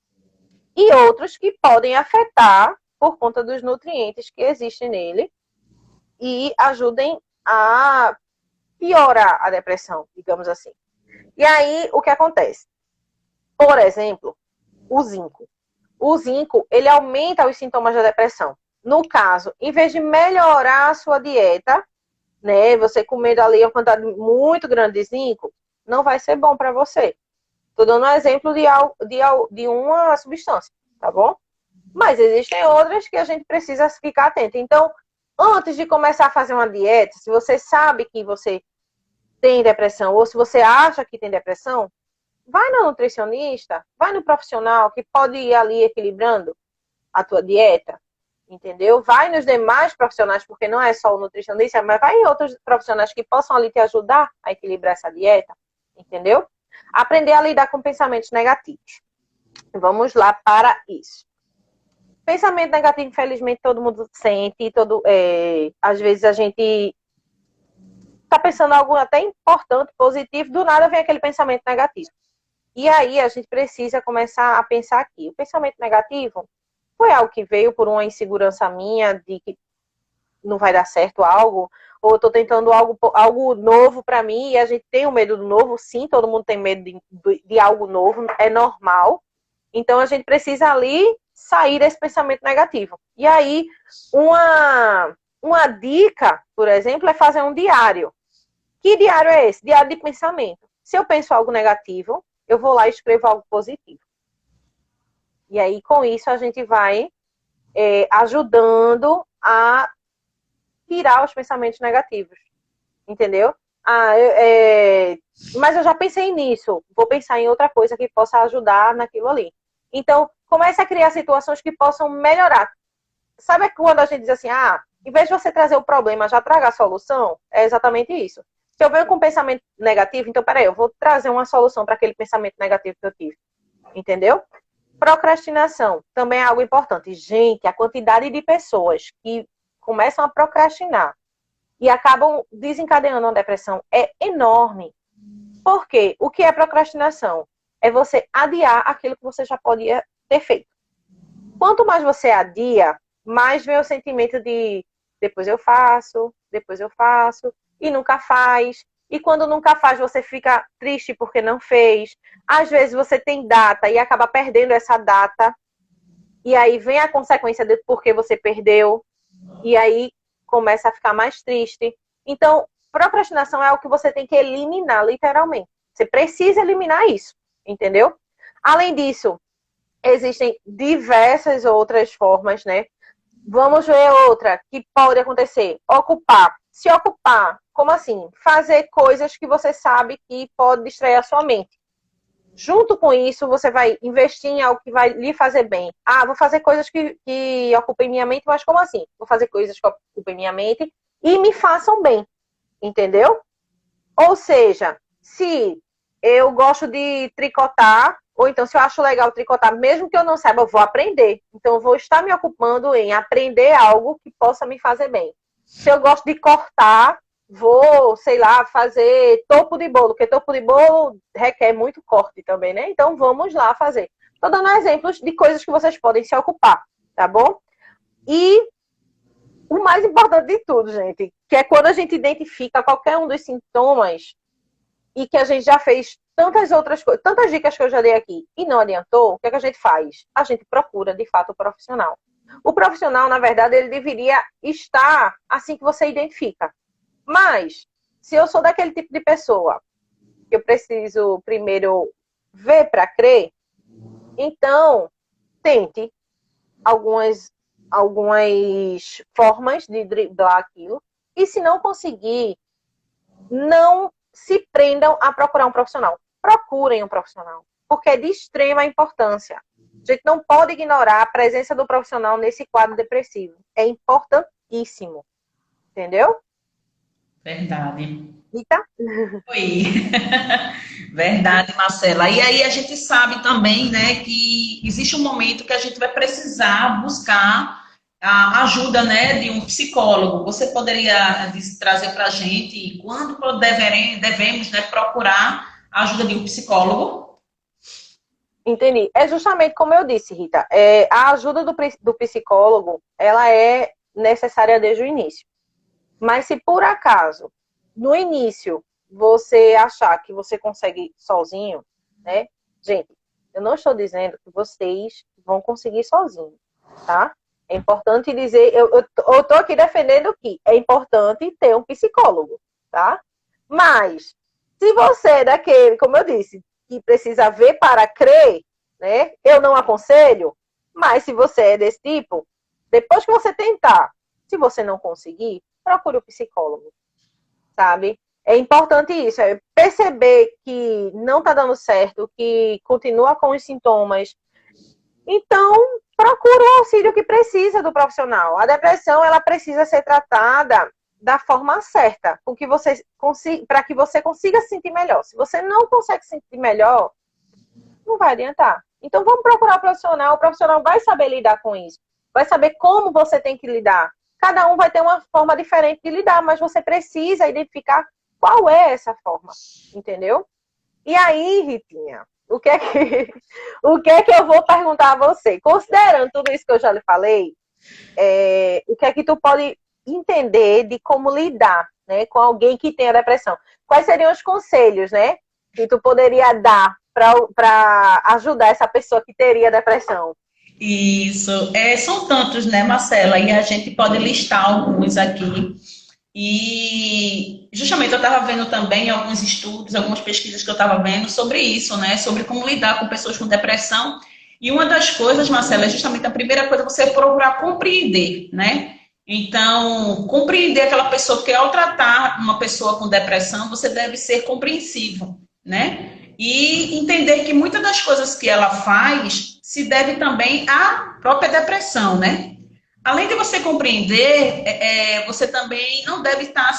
Speaker 2: E outros que podem afetar por conta dos nutrientes que existem nele e ajudem a piorar a depressão, digamos assim. E aí, o que acontece? Por exemplo, o zinco. O zinco, ele aumenta os sintomas da depressão. No caso, em vez de melhorar a sua dieta, né, você comendo ali uma quantidade muito grande de zinco, não vai ser bom para você. Estou dando um exemplo de uma substância, tá bom? Mas existem outras que a gente precisa ficar atento. Então, antes de começar a fazer uma dieta, se você sabe que você tem depressão, ou se você acha que tem depressão, vai no nutricionista, vai no profissional que pode ir ali equilibrando a tua dieta, entendeu? Vai nos demais profissionais, porque não é só o nutricionista, mas vai em outros profissionais que possam ali te ajudar a equilibrar essa dieta, entendeu? Aprender a lidar com pensamentos negativos. Vamos lá para isso. Pensamento negativo, infelizmente, todo mundo sente, às vezes a gente tá pensando algo até importante, positivo, do nada vem aquele pensamento negativo. E aí a gente precisa começar a pensar aqui. O pensamento negativo foi algo que veio por uma insegurança minha de que não vai dar certo algo, ou eu tô tentando algo novo para mim e a gente tem o medo do novo. Sim, todo mundo tem medo de algo novo, é normal. Então a gente precisa ali sair desse pensamento negativo. E aí, uma dica, por exemplo, é fazer um diário. Que diário é esse? Diário de pensamento. Se eu penso algo negativo, eu vou lá e escrevo algo positivo. E aí, com isso, a gente vai ajudando a tirar os pensamentos negativos. Entendeu? Mas eu já pensei nisso. Vou pensar em outra coisa que possa ajudar naquilo ali. Então, comece a criar situações que possam melhorar. Sabe quando a gente diz assim, em vez de você trazer o problema, já traga a solução? É exatamente isso. Se eu venho com um pensamento negativo, então, peraí, eu vou trazer uma solução para aquele pensamento negativo que eu tive. Entendeu? Procrastinação também é algo importante. Gente, a quantidade de pessoas que começam a procrastinar e acabam desencadeando uma depressão é enorme. Por quê? O que é procrastinação? É você adiar aquilo que você já podia ter feito. Quanto mais você adia, mais vem o sentimento de depois eu faço, e nunca faz. E quando nunca faz, você fica triste porque não fez. Às vezes você tem data e acaba perdendo essa data. E aí vem a consequência de porque você perdeu. E aí começa a ficar mais triste. Então, procrastinação é algo que você tem que eliminar, literalmente. Você precisa eliminar isso, entendeu? Além disso, existem diversas outras formas, né? Vamos ver outra que pode acontecer. Ocupar. Se ocupar, como assim? Fazer coisas que você sabe que pode distrair a sua mente. Junto com isso, você vai investir em algo que vai lhe fazer bem. Vou fazer coisas que ocupem minha mente, mas como assim? Vou fazer coisas que ocupem minha mente e me façam bem. Entendeu? Ou seja, se eu gosto de tricotar, ou então se eu acho legal tricotar, mesmo que eu não saiba, eu vou aprender. Então eu vou estar me ocupando em aprender algo que possa me fazer bem. Se eu gosto de cortar, vou, sei lá, fazer topo de bolo, porque topo de bolo requer muito corte também, né? Então vamos lá fazer. Estou dando exemplos de coisas que vocês podem se ocupar, tá bom? E o mais importante de tudo, gente, que é quando a gente identifica qualquer um dos sintomas e que a gente já fez tantas outras coisas, tantas dicas que eu já dei aqui e não adiantou, o que é que a gente faz? A gente procura, de fato, o profissional. O profissional, na verdade, ele deveria estar assim que você identifica. Mas, se eu sou daquele tipo de pessoa que eu preciso primeiro ver para crer, então tente algumas formas de driblar aquilo. E se não conseguir, não se prendam a procurar um profissional. Procurem um profissional, porque é de extrema importância. A gente não pode ignorar a presença do profissional nesse quadro depressivo. É importantíssimo. Entendeu?
Speaker 1: Verdade.
Speaker 2: Rita?
Speaker 1: Oi. Verdade, Marcela. E aí a gente sabe também, né, que existe um momento que a gente vai precisar buscar a ajuda, né, de um psicólogo. Você poderia trazer para a gente quando devemos, né, procurar a ajuda de um psicólogo?
Speaker 2: Entendi. É justamente como eu disse, Rita. A ajuda do psicólogo, ela é necessária desde o início. Mas se por acaso, no início, você achar que você consegue sozinho, né? Gente, eu não estou dizendo que vocês vão conseguir sozinho, tá? É importante dizer, eu tô aqui defendendo que é importante ter um psicólogo, tá? Mas, se você é daquele, como eu disse, que precisa ver para crer, né? Eu não aconselho, mas se você é desse tipo, depois que você tentar, se você não conseguir, procure o psicólogo, sabe? É importante isso, é perceber que não está dando certo, que continua com os sintomas. Então, procura o auxílio que precisa do profissional. A depressão, ela precisa ser tratada da forma certa, para que você consiga se sentir melhor. Se você não consegue se sentir melhor, não vai adiantar. Então, vamos procurar o profissional vai saber lidar com isso, vai saber como você tem que lidar. Cada um vai ter uma forma diferente de lidar, mas você precisa identificar qual é essa forma, entendeu? E aí, Ritinha, o que é que eu vou perguntar a você? Considerando tudo isso que eu já lhe falei, o que é que tu pode entender de como lidar, né, com alguém que tem a depressão? Quais seriam os conselhos, né, que tu poderia dar para ajudar essa pessoa que teria depressão?
Speaker 1: Isso. São tantos, né, Marcela? E a gente pode listar alguns aqui. E justamente eu estava vendo também alguns estudos, algumas pesquisas que eu estava vendo sobre isso, né? Sobre como lidar com pessoas com depressão. E uma das coisas, Marcela, é justamente a primeira coisa você procurar compreender, né? Então, compreender aquela pessoa, porque ao tratar uma pessoa com depressão, você deve ser compreensivo, né? E entender que muitas das coisas que ela faz se deve também à própria depressão, né? Além de você compreender, você também não deve estar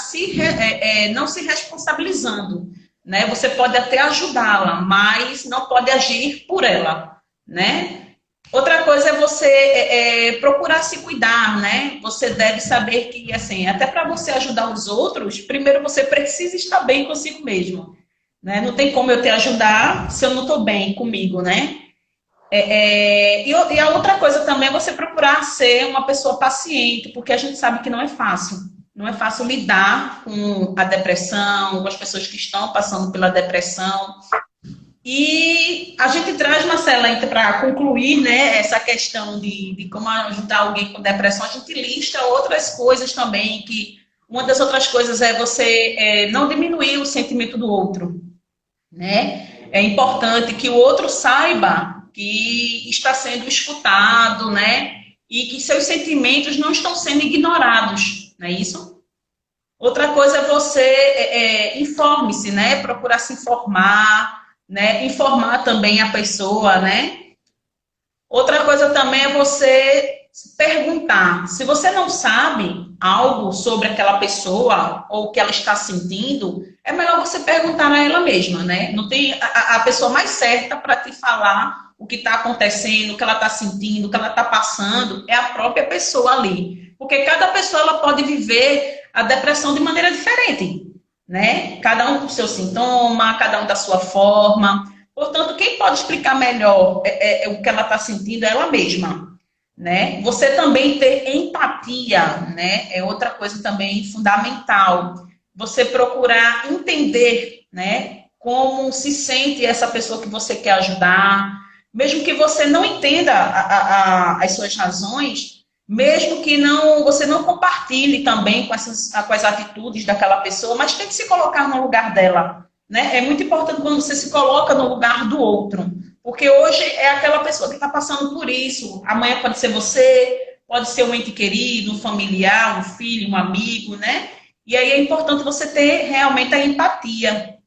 Speaker 1: não se responsabilizando, né? Você pode até ajudá-la, mas não pode agir por ela, né? Outra coisa é você procurar se cuidar, né? Você deve saber que, assim, até para você ajudar os outros, primeiro você precisa estar bem consigo mesmo, né? Não tem como eu te ajudar se eu não estou bem comigo, né? E a outra coisa também é você procurar ser uma pessoa paciente, porque a gente sabe que não é fácil. Não é fácil lidar com a depressão, com as pessoas que estão passando pela depressão. E a gente traz, Marcela, para concluir, né, essa questão de como ajudar alguém com depressão, a gente lista outras coisas também, que uma das outras coisas é você não diminuir o sentimento do outro, né? É importante que o outro saiba que está sendo escutado, né? E que seus sentimentos não estão sendo ignorados, não é isso? Outra coisa é você informe-se, né? Procurar se informar, né? Informar também a pessoa, né? Outra coisa também é você se perguntar. Se você não sabe algo sobre aquela pessoa ou o que ela está sentindo, é melhor você perguntar a ela mesma, né? Não tem a pessoa mais certa para te falar o que está acontecendo, o que ela está sentindo, o que ela está passando, é a própria pessoa ali. Porque cada pessoa ela pode viver a depressão de maneira diferente, né? Cada um com o seu sintoma, cada um da sua forma. Portanto, quem pode explicar melhor o que ela está sentindo é ela mesma, né? Você também ter empatia, né? É outra coisa também fundamental. Você procurar entender, né? Como se sente essa pessoa que você quer ajudar, mesmo que você não entenda as suas razões, mesmo que você não compartilhe também com as atitudes daquela pessoa, mas tente se colocar no lugar dela, né? É muito importante quando você se coloca no lugar do outro, porque hoje é aquela pessoa que está passando por isso, amanhã pode ser você, pode ser um ente querido, um familiar, um filho, um amigo, né? E aí é importante você ter realmente a empatia.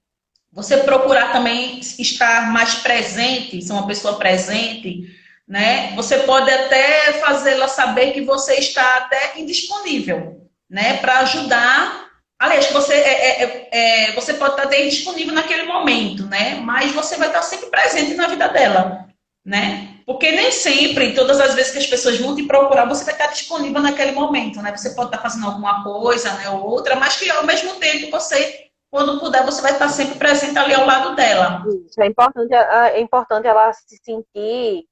Speaker 1: Você procurar também estar mais presente, ser uma pessoa presente, né? Você pode até fazê-la saber que você está até indisponível, né? Para ajudar Aliás, você pode estar até disponível naquele momento, né? Mas você vai estar sempre presente na vida dela, né? Porque nem sempre, todas as vezes que as pessoas vão te procurar, você vai estar disponível naquele momento, né? Você pode estar fazendo alguma coisa, né, ou outra, mas que ao mesmo tempo você, quando puder, você vai estar sempre presente ali ao lado dela.
Speaker 2: Isso, é importante ela se sentir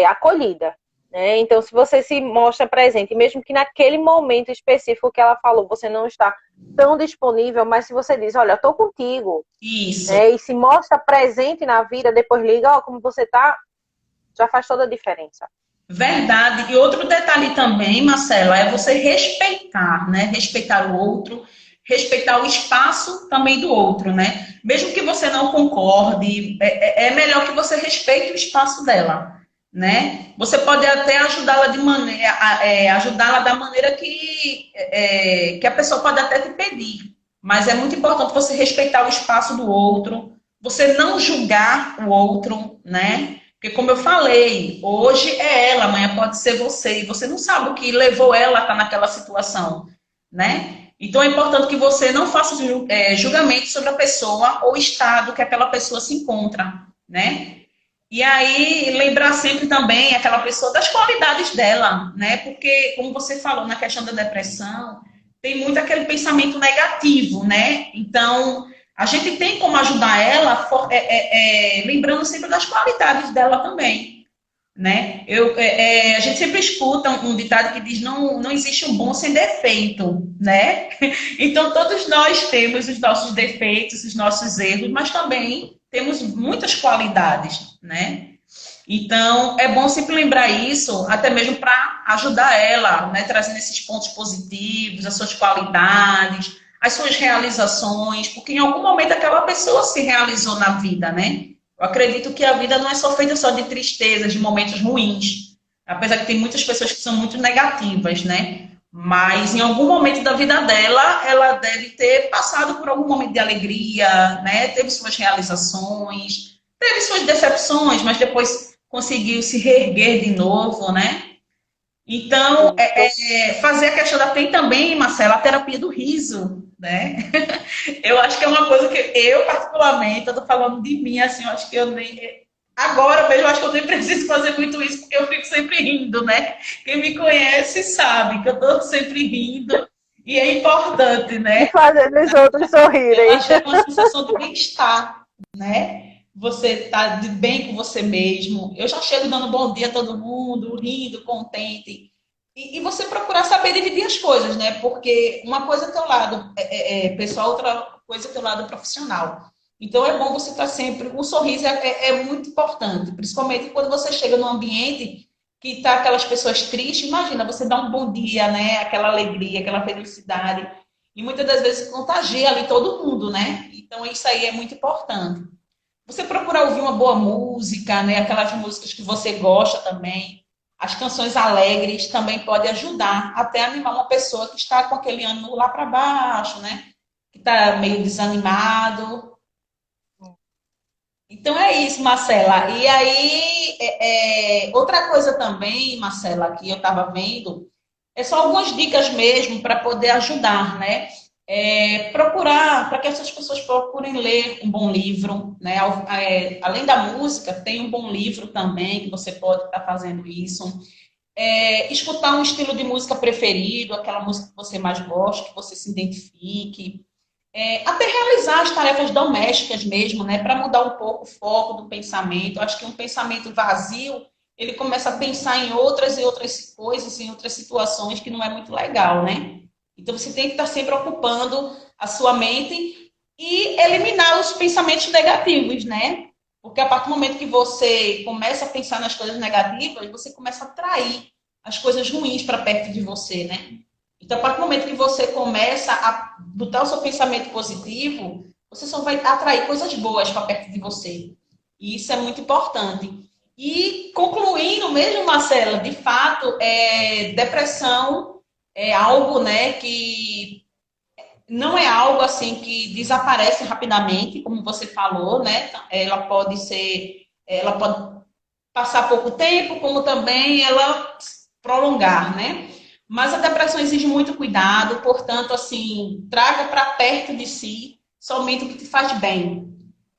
Speaker 2: acolhida, né? Então, se você se mostra presente, mesmo que naquele momento específico que ela falou, você não está tão disponível, mas se você diz, olha, estou contigo,
Speaker 1: Isso.
Speaker 2: né? E se mostra presente na vida, depois liga, ó, como você tá, já faz toda a diferença.
Speaker 1: Verdade. E outro detalhe também, Marcela, é você respeitar, né? Respeitar o outro, respeitar o espaço também do outro, né? Mesmo que você não concorde, é melhor que você respeite o espaço dela, né? Você pode até ajudá-la de maneira, ajudá-la da maneira que a pessoa pode até te pedir. Mas é muito importante você respeitar o espaço do outro, você não julgar o outro, né? Porque, como eu falei, hoje é ela, amanhã pode ser você, e você não sabe o que levou ela a estar naquela situação, né? Então, é importante que você não faça julgamento sobre a pessoa ou o estado que aquela pessoa se encontra, né? E aí, lembrar sempre também aquela pessoa das qualidades dela, né? Porque, como você falou na questão da depressão, tem muito aquele pensamento negativo, né? Então, a gente tem como ajudar ela, lembrando sempre das qualidades dela também, né? A gente sempre escuta um ditado que diz não existe um bom sem defeito, né? Então, todos nós temos os nossos defeitos, os nossos erros, mas também temos muitas qualidades, né? Então, é bom sempre lembrar isso, até mesmo para ajudar ela, né? Trazendo esses pontos positivos, as suas qualidades, as suas realizações, porque em algum momento aquela pessoa se realizou na vida, né? Eu acredito que a vida não é só feita só de tristezas, de momentos ruins. Apesar que tem muitas pessoas que são muito negativas, né? Mas em algum momento da vida dela, ela deve ter passado por algum momento de alegria, né? Teve suas realizações, teve suas decepções, mas depois conseguiu se reerguer de novo, né? Então,
Speaker 2: Isso.
Speaker 1: fazer a questão da tem também, Marcela, a terapia do riso, né? Eu acho que é uma coisa que eu, particularmente, eu tô falando de mim, assim, eu acho que eu nem. Agora mesmo, eu acho que eu nem preciso fazer muito isso, porque eu fico sempre rindo, né? Quem me conhece sabe que eu tô sempre rindo e é importante,
Speaker 2: E
Speaker 1: né?
Speaker 2: fazendo os outros
Speaker 1: Eu
Speaker 2: sorrirem.
Speaker 1: acho que é uma sensação de bem-estar, né? Você tá de bem com você mesmo. Eu já chego dando bom dia a todo mundo, rindo, contente. E você procurar saber dividir as coisas, né? Porque uma coisa é teu lado pessoal, outra coisa é teu lado profissional. Então é bom você estar sempre. O sorriso é muito importante, principalmente quando você chega num ambiente que tá aquelas pessoas tristes. Imagina, você dá um bom dia, né? Aquela alegria, aquela felicidade. E muitas das vezes contagia ali todo mundo, né? Então isso aí é muito importante. Você procurar ouvir uma boa música, né? Aquelas músicas que você gosta também. As canções alegres também podem ajudar até a animar uma pessoa que está com aquele ânimo lá para baixo, né? Que está meio desanimado. Então é isso, Marcela. E aí, outra coisa também, Marcela, que eu estava vendo, é só algumas dicas mesmo para poder ajudar, né? Procurar, para que essas pessoas procurem ler um bom livro, né? Além da música, tem um bom livro também, que você pode estar fazendo isso. Escutar um estilo de música preferido, aquela música que você mais gosta, que você se identifique. Até realizar as tarefas domésticas mesmo, né? Para mudar um pouco o foco do pensamento. Eu acho que um pensamento vazio, ele começa a pensar em outras e outras coisas, em outras situações que não é muito legal, né? Então você tem que estar sempre ocupando a sua mente e eliminar os pensamentos negativos, né? Porque a partir do momento que você começa a pensar nas coisas negativas, você começa a atrair as coisas ruins para perto de você, né? Então, a partir do momento que você começa a botar o seu pensamento positivo, você só vai atrair coisas boas para perto de você. E isso é muito importante. E concluindo mesmo, Marcela, de fato, depressão é algo, né, que não é algo assim que desaparece rapidamente, como você falou, né? Ela pode passar pouco tempo, como também ela prolongar, né? Mas a depressão exige muito cuidado, portanto, assim, traga para perto de si somente o que te faz bem,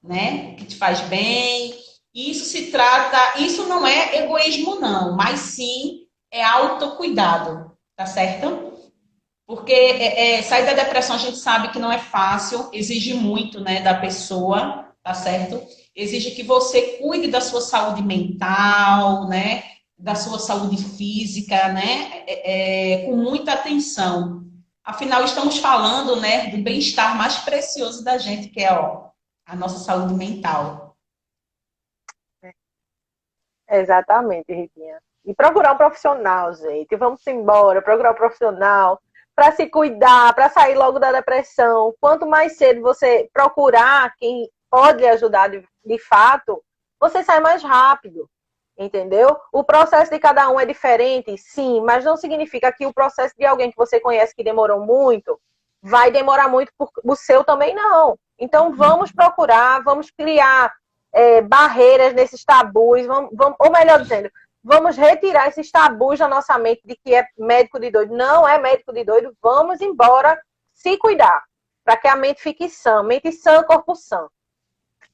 Speaker 1: né? O que te faz bem. Isso se trata, isso não é egoísmo, não, mas sim é autocuidado, tá certo? Porque sair da depressão a gente sabe que não é fácil, exige muito, né, da pessoa, tá certo? Exige que você cuide da sua saúde mental, né, da sua saúde física, né, com muita atenção. Afinal, estamos falando, né, do bem-estar mais precioso da gente, que é, ó, a nossa saúde mental.
Speaker 2: Exatamente, Ritinha. E procurar um profissional, gente. Vamos embora, procurar um profissional para se cuidar, para sair logo da depressão. Quanto mais cedo você procurar quem pode lhe ajudar de fato, você sai mais rápido. Entendeu? O processo de cada um é diferente, sim, mas não significa que o processo de alguém que você conhece que demorou muito vai demorar muito, o seu também não. Então vamos procurar, vamos criar barreiras nesses tabus, ou melhor dizendo, vamos retirar esses tabus da nossa mente de que é médico de doido. Não é médico de doido, vamos embora se cuidar, para que a mente fique sã, mente sã, corpo sã.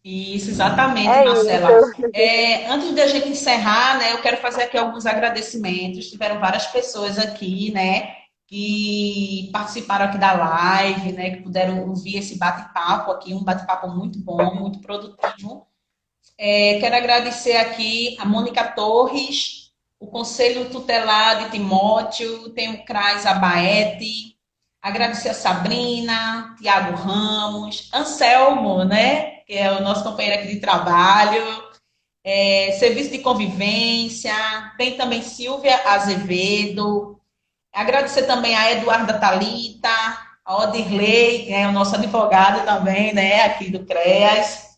Speaker 1: Isso, exatamente,
Speaker 2: É
Speaker 1: Marcela.
Speaker 2: isso.
Speaker 1: Antes de a gente encerrar, né, eu quero fazer aqui alguns agradecimentos. Tiveram várias pessoas aqui, né, que participaram aqui da live, né, que puderam ouvir esse bate-papo aqui, um bate-papo muito bom, muito produtivo. Quero agradecer aqui a Mônica Torres, o Conselho Tutelar de Timóteo, tem o CRAS Abaete, agradecer a Sabrina, Tiago Ramos, Anselmo, né, que é o nosso companheiro aqui de trabalho, Serviço de Convivência, tem também Silvia Azevedo, agradecer também a Eduarda Talita, a Odirley, que é o nosso advogado também, né, aqui do CREAS,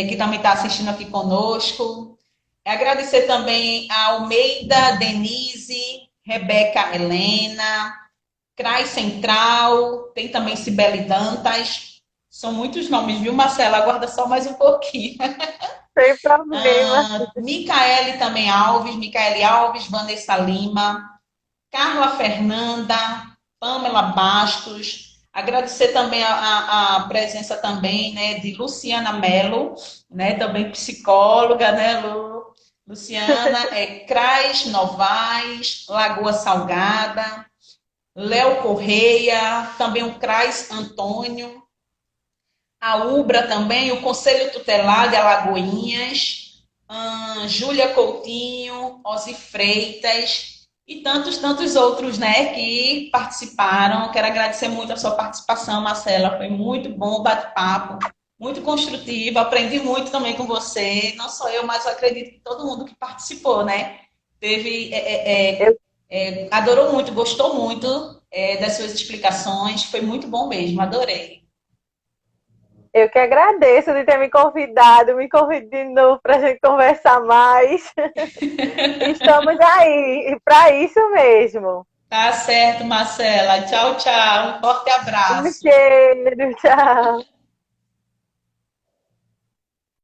Speaker 1: que também está assistindo aqui conosco. Agradecer também a Almeida, Denise, Rebeca Helena, CRAI Central, tem também Cibele Dantas. São muitos nomes, viu, Marcela? Aguarda só mais um pouquinho.
Speaker 2: Sem problema.
Speaker 1: Micaele Alves, Vanessa Lima, Carla Fernanda, Pamela Bastos. Agradecer também a presença também, né, de Luciana Mello, né, também psicóloga, né, Luciana, CRAS Novaes, Lagoa Salgada, Léo Correia, também o CRAS Antônio, a UBRA também, o Conselho Tutelar de Alagoinhas, Júlia Coutinho, Osi Freitas e tantos outros, né, que participaram. Quero agradecer muito a sua participação, Marcela. Foi muito bom o bate-papo, muito construtivo. Aprendi muito também com você. Não só eu, mas eu acredito que todo mundo que participou, né, teve,
Speaker 2: Eu
Speaker 1: adorou muito, gostou muito das suas explicações. Foi muito bom mesmo, adorei.
Speaker 2: Eu que agradeço de ter me convide de novo para a gente conversar mais. Estamos aí, para isso mesmo.
Speaker 1: Tá certo, Marcela. Tchau, tchau. Um forte
Speaker 2: Um
Speaker 1: abraço.
Speaker 2: cheiro, tchau.